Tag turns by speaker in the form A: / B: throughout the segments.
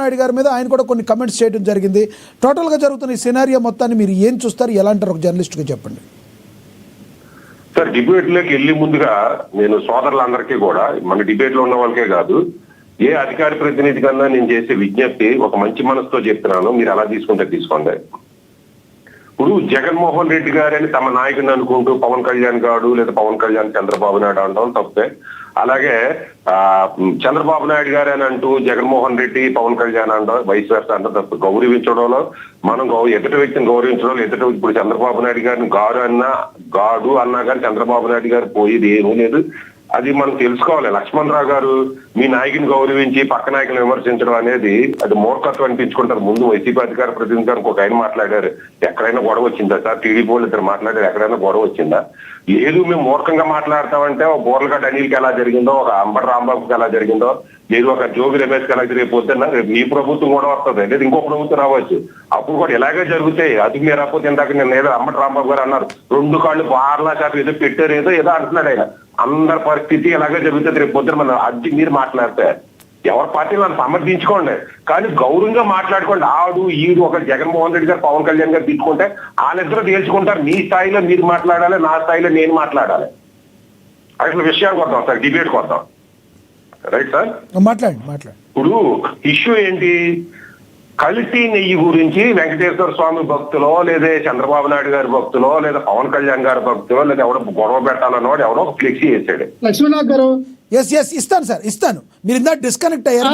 A: నాయుడు గారి మీద ఆయన కూడా కొన్ని కమెంట్స్ చేయడం జరిగింది. టోటల్గా జరుగుతున్న ఈ సినారియో మొత్తాన్ని మీరు ఏం చూస్తారు, ఎలా అంటారు ఒక జర్నలిస్ట్గా చెప్పండి.
B: సార్, డిబేట్లోకి వెళ్ళి ముందుగా నేను సోదరులందరికీ కూడా, మన డిబేట్లో ఉన్న వాళ్ళకే కాదు, ఏ అధికార ప్రతినిధి కన్నా నేను చేసే విజ్ఞప్తి ఒక మంచి మనసుతో చెప్తున్నాను, మీరు అలా తీసుకుంటే తీసుకోండి. ఇప్పుడు జగన్మోహన్ రెడ్డి గారని తమ నాయకుని అనుకుంటూ పవన్ కళ్యాణ్ గారు లేదా పవన్ కళ్యాణ్ చంద్రబాబు నాయుడు అనడం తప్పే. అలాగే చంద్రబాబు నాయుడు గారు అని అంటూ జగన్మోహన్ రెడ్డి పవన్ కళ్యాణ్ అనడం వైస్ వర్స అంటే తప్పు. గౌరవించడంలో మనం ఎదుటి వ్యక్తిని గౌరవించడం, ఇప్పుడు చంద్రబాబు నాయుడు గారిని గాడు అన్నా కానీ చంద్రబాబు నాయుడు గారు పోయేది ఏమీ లేదు. అది మనం తెలుసుకోవాలి. లక్ష్మణరావు గారు మీ నాయకుని గౌరవించి పక్క నాయకుని విమర్శించడం అనేది అది మూర్ఖత్వం అనిపించుకుంటారు. ముందు వైసీపీ అధికార ప్రతినిధి గారు ఒక ఆయన మాట్లాడారు, ఎక్కడైనా గొడవ వచ్చిందా సార్? టీడీపీ వాళ్ళు ఇద్దరు మాట్లాడారు, ఎక్కడైనా గొడవ వచ్చిందా? లేదు, మేము మూర్ఖంగా మాట్లాడతామంటే ఒక బోర్లగడ్డ అనిల్కి ఎలా జరిగిందో, ఒక అంబటి రాంబాబుకి ఎలా జరిగిందో, లేదు ఒక జోగి రమేష్కి ఎలా జరిగిపోతున్నా రేపు మీ ప్రభుత్వం కూడా వస్తుంది, లేదు ఇంకో ప్రభుత్వం రావచ్చు, అప్పుడు కూడా ఇలాగే జరుగుతాయి. అది మీరు రాకపోతే ఇందాక నేను ఏదో అంబటి రాంబాబు గారు అన్నారు 2 కాళ్ళు బార్లా శాతం ఏదో పెట్టారు, ఏదో అంటున్నాడు ఆయన. అందరి పరిస్థితి ఎలాగే జరుగుతుంది. రేపు పొద్దున మన అది మీరు మాట్లాడితే ఎవరి పార్టీని మనం సమర్థించుకోండి, కానీ గౌరవంగా మాట్లాడుకోండి. ఈడు ఒక జగన్మోహన్ రెడ్డి గారు పవన్ కళ్యాణ్ గారు తీసుకుంటే వాళ్ళిద్దరూ తేల్చుకుంటారు. మీ స్థాయిలో మీరు మాట్లాడాలి, నా స్థాయిలో నేను మాట్లాడాలి. అసలు విషయానికి వద్దాం సార్, డిబేట్కి వద్దాం. రైట్ సార్,
A: మాట్లాడండి.
B: ఇప్పుడు ఇష్యూ ఏంటి? కల్తీ నెయ్యి గురించి వెంకటేశ్వర స్వామి భక్తులో, లేదా చంద్రబాబు నాయుడు గారి భక్తులో, లేదా పవన్ కళ్యాణ్ గారి భక్తులో, లేదా ఎవడో గొడవ పెట్టాలన్నవాడు ఎవడో ఒక ఫ్లెక్సీ వేసాడు.
C: లక్ష్మణరావు గారు
A: ఇస్తాను సార్, ఇస్తాను. మీరు ఇందా డిస్కనెక్ట్ అయ్యారు.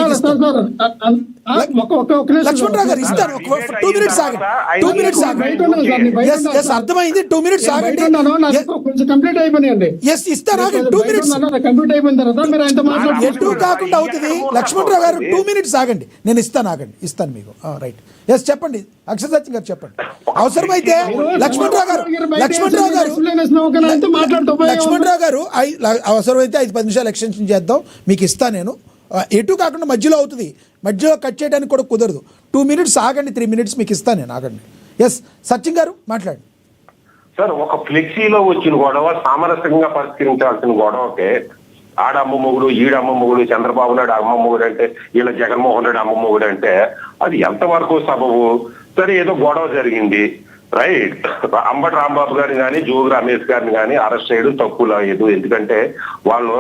A: లక్ష్మణరావు గారు ఇస్తాను, 2 minutes ఆగండి. 2 minutes ఆగండి. అర్థమైంది, 2 minutes ఆగండి.
C: కొంచెం కంప్లీట్ అయిపోయింది.
A: ఇస్తాను, 2 minutes
C: కంప్లీట్ అయిపోయిన తర్వాత మీరు ఆయనతో మాట్లాడండి.
A: ఎటు కాకుండా అవుతుంది. లక్ష్మణరావు గారు 2 minutes ఆగండి, నేను ఇస్తాను మీకు. రైట్, చెప్పండి అక్షర సత్యం గారు, చెప్పండి. అవసరమైతే లక్ష్మణరావు గారు అవసరమైతే 5-10 నిమిషాలు ఎక్స్టెన్షన్ చేద్దాం, మీకు ఇస్తా నేను. ఎటు కాకుండా మధ్యలో అవుతుంది, మధ్యలో కట్ చేయడానికి కూడా కుదరదు. 2 minutes ఆగండి, 3 minutes మీకు ఇస్తాను నేను, ఆగండి. సత్యం గారు మాట్లాడండి.
B: సార్, ఒక ఫ్లెక్సీలో వచ్చిన గొడవ సామరస్యంగా పరిష్కరించాల్సిన గొడవకే ఆడమ్మ మొగుడు, ఈడమ్మ మొగుడు, చంద్రబాబు నాయుడు అమ్మ మొగుడు అంటే, వీళ్ళ జగన్మోహన్ రెడ్డి అమ్మ మొగుడు అంటే అది ఎంతవరకు సబబు? సరే, ఏదో గొడవ జరిగింది, రైట్. అంబటి రాంబాబు గారిని కానీ జోగి రమేష్ గారిని కానీ అరెస్ట్ చేయడం తప్పు లేదు. ఎందుకంటే వాళ్ళు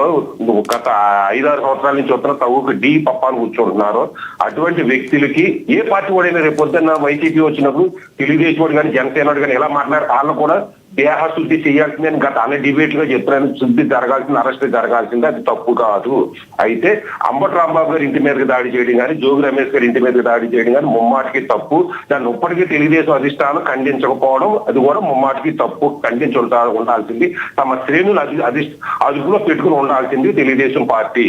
B: గత 5-6 సంవత్సరాల నుంచి వస్తున్న తవ్వుకు డీ పప్పాను కూర్చుంటున్నారు. అటువంటి వ్యక్తులకి ఏ పార్టీ వాడైనా రేపు పొద్దున్న వైసీపీ వచ్చినప్పుడు తెలుగుదేశం వాడు కానీ జనసేన కానీ ఎలా మాట్లాడారు, వాళ్ళు కూడా దేహశుద్ధి చేయాల్సిందే. గత అన్ని డిబేట్ గా చెప్పిన శుద్ధి జరగాల్సింది, అరెస్ట్ జరగాల్సిందే, అది తప్పు కాదు. అయితే అంబటి రాంబాబు గారి ఇంటి మీదకి దాడి చేయడం కానీ జోగి రమేష్ గారి ఇంటి మీదకి దాడి చేయడం కానీ ముమ్మాటికి తప్పు. దాన్ని ఇప్పటికీ తెలుగుదేశం అధిష్టానం ఖండించకపోవడం అది కూడా ముమ్మాటికి తప్పు. ఉండాల్సింది, తమ శ్రేణులు అదుపులో పెట్టుకుని ఉండాల్సింది తెలుగుదేశం పార్టీ.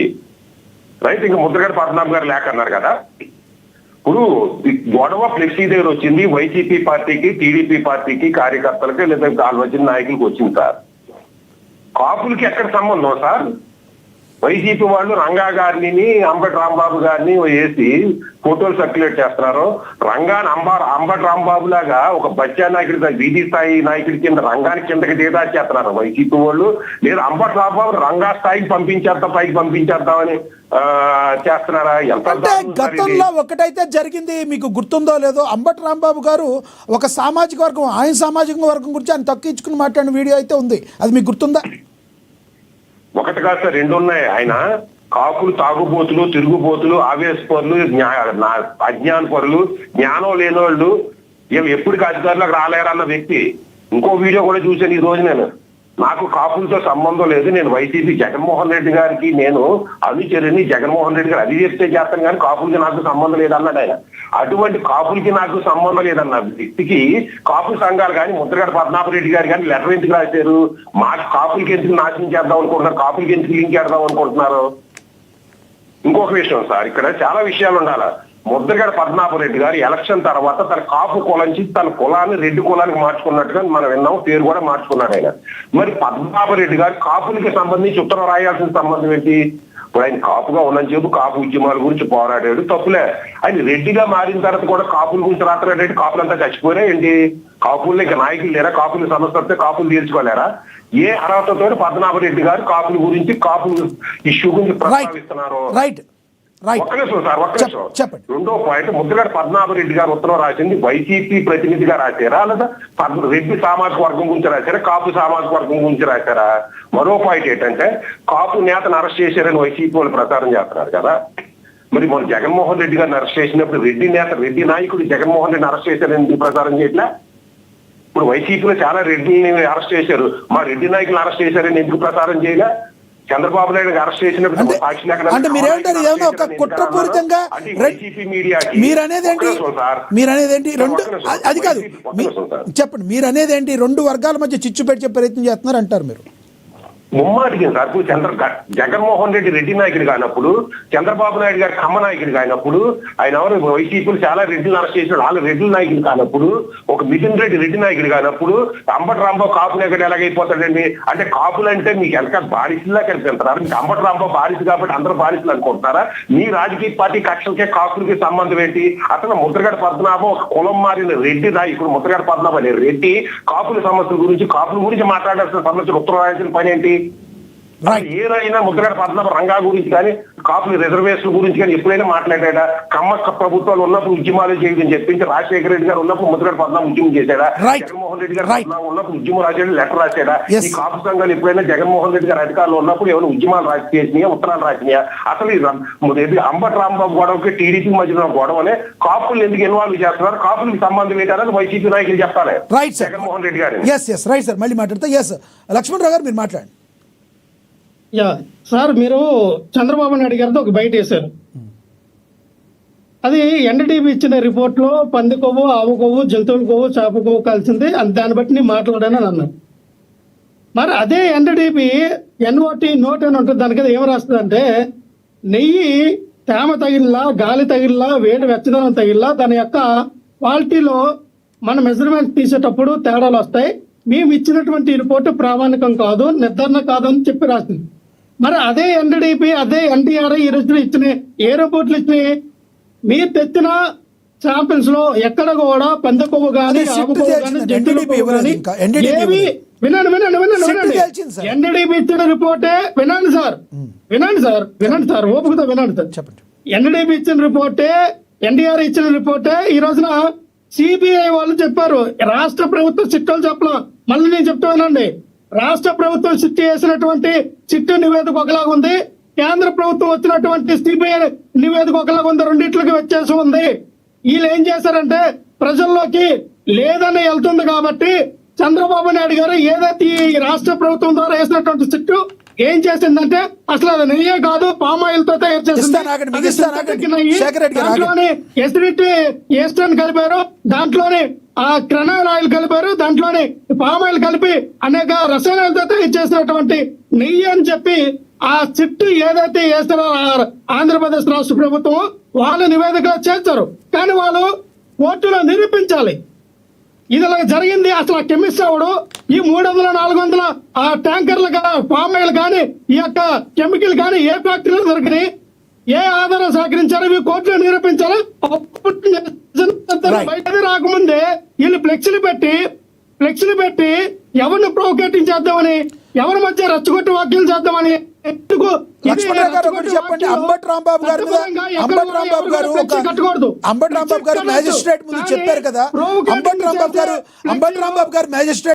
B: రైట్. ఇంకా ముద్రగడ పద్మనాభం గారు లేక అన్నారు కదా, ఇప్పుడు గొడవ ఫ్లెక్సీ దగ్గర వచ్చింది. వైసీపీ పార్టీకి, టీడీపీ పార్టీకి, కార్యకర్తలకి లేదా వాళ్ళు వచ్చిన నాయకులకు వచ్చింది సార్. కాపులకి ఎక్కడ సంబంధం సార్? వైసీపీ వాళ్ళు రంగా గారిని, అంబటి రాంబాబు గారిని వేసి ఫోటోలు సర్క్యులేట్ చేస్తున్నారు. అంబటి రాంబాబు లాగా ఒక బచ్చా నాయకుడి, వీధి స్థాయి నాయకుడి కింద రంగానికి కిందకి చేస్తున్నారు వైసీపీ వాళ్ళు. లేదా అంబటి రాంబాబు రంగా స్థాయికి పైకి పంపించేద్దామని చేస్తున్నారా?
A: అంటే గతంలో ఒకటైతే జరిగింది, మీకు గుర్తుందో లేదో, అంబటి రాంబాబు గారు ఒక సామాజిక వర్గం, ఆయన సామాజిక వర్గం గురించి ఆయన తక్కువ మాట్లాడిన వీడియో అయితే ఉంది, అది మీకు గుర్తుందా?
B: ఒకటి కాదు సార్, 2 ఉన్నాయి. ఆయన కాపులు తాగుబోతులు, తిరుగుబోతులు, ఆవేశపరులు, అజ్ఞాన పరులు, జ్ఞానం లేని వాళ్ళు, ఎప్పటికీ అధికారులకు రాలేరన్న వ్యక్తి. ఇంకో వీడియో కూడా చూశాను ఈ రోజు. నాకు కాపులతో సంబంధం లేదు, నేను వైసీపీ జగన్మోహన్ రెడ్డి గారికి నేను అనుచరుని, జగన్మోహన్ రెడ్డి గారు అది చేస్తే చేస్తాను కానీ కాపులకి నాకు సంబంధం లేదన్నాడు ఆయన. అటువంటి కాపులకి నాకు సంబంధం లేదన్న వ్యక్తికి కాపు సంఘాలు కానీ ముద్రగడ పద్మనాభరెడ్డి గారు కానీ లెటర్ ఎందుకు రాశారు? మాకు కాపులకి ఎందుకు నాశనం చేద్దాం అనుకుంటున్నారు, కాపులకి ఎందుకు లింక్ చేద్దాం అనుకుంటున్నారు? ఇంకొక విషయం సార్, ఇక్కడ చాలా విషయాలు ఉండాలి. ముద్రగడ పద్మనాభరెడ్డి గారు ఎలక్షన్ తర్వాత తన కాపు కులంచి తన కులాన్ని రెడ్డి కులానికి మార్చుకున్నట్టుగా మనం విన్నాం, పేరు కూడా మార్చుకున్నాడు ఆయన. మరి పద్మనాభరెడ్డి గారు కాపులకి సంబంధించి ఉత్తరం రాయాల్సిన సంబంధం ఏంటి? ఇప్పుడు ఆయన కాపుగా ఉన్నని చెప్పు కాపు ఉద్యమాల గురించి పోరాడాడు, తప్పులే. ఆయన రెడ్డిగా మారిన తర్వాత కూడా కాపుల గురించి రాత్రాడంటే కాపులంతా చచ్చిపోయినా ఏంటి? కాపుల్లో ఇంకా నాయకులు లేరా? కాపులు సమస్య వస్తే కాపులు తీర్చుకోలేరా? ఏ అర్హతతో పద్మనాభరెడ్డి గారు కాపుల గురించి, కాపుల ఇష్యూ గురించి ప్రస్తావిస్తున్నారు?
A: Right.
B: ఒక్క నిమిషం సార్, ఒక్క నిమిషం.
A: చెప్పండి.
B: రెండో పాయింట్, ముద్రగడ పద్మనాభరెడ్డి గారు ఉత్తరం రాసింది వైసీపీ ప్రతినిధిగా రాశారా, లేదా రెడ్డి సామాజిక వర్గం గురించి రాశారా, కాపు సామాజిక వర్గం గురించి రాశారా? మరో పాయింట్ ఏంటంటే, కాపు నేతను అరెస్ట్ చేశారని వైసీపీ వాళ్ళు ప్రచారం చేస్తున్నారు కదా. మరి మన జగన్మోహన్ రెడ్డి గారిని అరెస్ట్ చేసినప్పుడు రెడ్డి నాయకుడు జగన్మోహన్ రెడ్డిని అరెస్ట్ చేశారని ఎందుకు ప్రచారం చేయట్లే? ఇప్పుడు వైసీపీలో చాలా రెడ్డిని అరెస్ట్ చేశారు, మా రెడ్డి నాయకులను అరెస్ట్ చేశారని ఎందుకు ప్రచారం చేయలే? చంద్రబాబు నాయుడు అరెస్ట్ చేసినప్పుడు
A: అంటే మీరేమంటారు, ఏమన్నా ఒక కుట్రపూరితంగా మీరనేది ఏంటి రెండు, అది కాదు చెప్పండి, మీరనేది ఏంటి, రెండు వర్గాల మధ్య చిచ్చు పెట్టే ప్రయత్నం చేస్తున్నారు అంటారు మీరు?
B: ముమ్మాటికి సార్, జగన్మోహన్ రెడ్డి రెడ్డి నాయకుడు కానప్పుడు, చంద్రబాబు నాయుడు గారు కమ్మ నాయకుడు కానప్పుడు, ఆయన ఎవరు వైసీపీలు చాలా రెడ్డిని అరెస్ట్ చేసినాడు, వాళ్ళు రెడ్డి నాయకులు కానప్పుడు, ఒక మిథున్ రెడ్డి రెడ్డి నాయకుడు కానప్పుడు అంబటి రాంబాబు కాపు నాయకుడు ఎలాగైపోతాడండి? అంటే కాపులు అంటే మీకు వెనక బారిసులా కనిపిస్తారు. మీకు అంబటి రాంబాబు బారిసు కాబట్టి అందరూ బారిసులు అనుకుంటున్నారా? మీ రాజకీయ పార్టీ కక్షలకే కాపులకి సంబంధం ఏంటి? అసలు ముద్రగడ పద్మనాభం ఒక కులం మారిన రెడ్డి నాయకుడు, ముద్రగడ పద్మనాభం అనే రెడ్డి కాపుల సమస్యల గురించి మాట్లాడాల్సిన సమస్యలు ఉత్తరం రాయాల్సిన పని ఏంటి? ఏదైనా ముద్రగడ పద్మనాభ రంగా గురించి కానీ, కాపుల రిజర్వేషన్ గురించి కానీ ఎప్పుడైనా మాట్లాడాడా? కమ్మక్క ప్రభుత్వాలు ఉన్నప్పుడు ఉద్యమాలు చేయడం చెప్పించి రాజశేఖర రెడ్డి గారు ఉన్నప్పుడు ముద్రగడ పద్మనాభం ఉద్యమం చేశాడా? జగన్మోహన్ రెడ్డి గారు ఉన్నప్పుడు ఉద్యమం రాశాడు, లెటర్ రాశాడా? ఈ కాపు సంఘాలు ఎప్పుడైనా జగన్మోహన్ రెడ్డి గారు అధికారంలో ఉన్నప్పుడు ఏమైనా ఉద్యమాలు చేసినాయా, ఉత్తరాలు రాసినాయా? అసలు అంబటి రాంబాబు గొడవకి టీడీపీ మధ్యలో గొడవనే కాపులు ఎందుకు ఇన్వాల్వ్ చేస్తున్నారు, కాపులకు సంబంధం ఏంటనేది వైసీపీ నాయకులు చెప్పాలి. జగన్మోహన్ రెడ్డి గారు
A: రైట్ సార్, మళ్ళీ మాట్లాడతా. లక్ష్మణరావు గారు మీరు మాట్లాడండి.
C: సార్, మీరు చంద్రబాబు నాయుడు గారితో ఒక బయట వేశారు. అది ఎన్డీటీవీ ఇచ్చిన రిపోర్ట్ లో పంది కొవ్వు, ఆవు కొవ్వు, జంతువుల కొవ్వు, చేప కొవ్వు కలిసింది, దాన్ని బట్టి నేను మాట్లాడాను అని అన్నారు. మరి అదే ఎన్డీటీవీ ఎన్ఓటి నోట్ అని ఉంటుంది, దాని కింద ఏం రాస్తుంది అంటే, నెయ్యి తేమ తగిలిలా, గాలి తగిలిలా, వేడి వెచ్చదనం తగిలిలా దాని యొక్క క్వాలిటీలో మన మెజర్మెంట్ తీసేటప్పుడు తేడాలు వస్తాయి, మేము ఇచ్చినటువంటి రిపోర్టు ప్రామాణికం కాదు, నిర్ధారణ కాదు అని చెప్పి రాసింది. మరి అదే ఎన్డీటీపీ, అదే ఎన్టీఆర్ ఈ రోజున ఇచ్చిన ఏ రిపోర్ట్లు ఇచ్చినాయి? మీరు తెచ్చిన శాంపిల్స్ లో ఎక్కడ కూడా పంద కొవ్వు కానీ, ఆవు కొవ్వు కానీ, జంతువుల కొవ్వు కానీ ఏవి వినండి. ఎన్డీటీపీ ఇచ్చిన రిపోర్టే వినండి సార్, ఓపికతో వినండి సార్.
A: చెప్పండి.
C: ఎన్డీటీపీ ఇచ్చిన రిపోర్టే, ఎన్టీఆర్ ఇచ్చిన రిపోర్టే ఈ రోజున సిబిఐ వాళ్ళు చెప్పారు. రాష్ట్ర ప్రభుత్వం చిట్టలు చెప్పడం, మళ్ళీ నేను చెప్తానండి, రాష్ట్ర ప్రభుత్వం చిట్టు వేసినటువంటి చిట్టు నివేదిక ఒకలాగా ఉంది, కేంద్ర ప్రభుత్వం వచ్చినటువంటి సిబిఐ నివేదిక ఒకలాగా ఉంది, రెండింటికి వ్యత్యాసం ఉంది. వీళ్ళు ఏం చేశారంటే, ప్రజల్లోకి లేదని వెళ్తుంది కాబట్టి చంద్రబాబు నాయుడు గారు ఏదైతే ఈ రాష్ట్ర ప్రభుత్వం ద్వారా వేసినటువంటి చిట్టు ఏం చేసిందంటే, అసలు అది నెయ్యే కాదు, పామాయిల్ తో తయారు చేసింది. దాంట్లోని ఎసిడిటీ ఏస్టన్ కలిపారు, దాంట్లోని ఆ క్రెనాయిల్ ఆయిల్ కలిపారు, దాంట్లోని పామాయిల్ కలిపి అనేక రసాయనాలతో తయారు చేసినటువంటి నెయ్యి అని చెప్పి ఆ చిట్టు ఏదైతే వేస్తారో ఆంధ్రప్రదేశ్ రాష్ట్ర ప్రభుత్వం వాళ్ళు నివేదికలో చేస్తారు. కానీ వాళ్ళు కోర్టులో నిరూపించాలి ఇది ఇలా జరిగింది. అసలు ఆ కెమిస్ట్ అవడు ఈ 300-400 ఆ ట్యాంకర్లు పామ్ ఆయిల్ కానీ, ఈ యొక్క కెమికల్ కానీ ఏ ఫ్యాక్టరీలో దొరికినాయి, ఏ ఆధారం సేకరించారో ఇవి కోర్టులో నిరూపించాలి. బయటది రాకముందే వీళ్ళు ఫ్లెక్సీలు పెట్టి ఎవరిని ప్రొవోకేటింగ్ చేద్దామని, ఎవరి మధ్య రచ్చగొట్టి వ్యాఖ్యలు చేద్దామని.
A: లక్ష్మణరావు గారు ఒకటి చెప్పండి, అంబటి రాంబాబు గారు మ్యాజిస్ట్రేట్ ముందు చెప్పారు కదా, అంబటి రాంబాబు గారు మ్యాజిస్ట్రేట్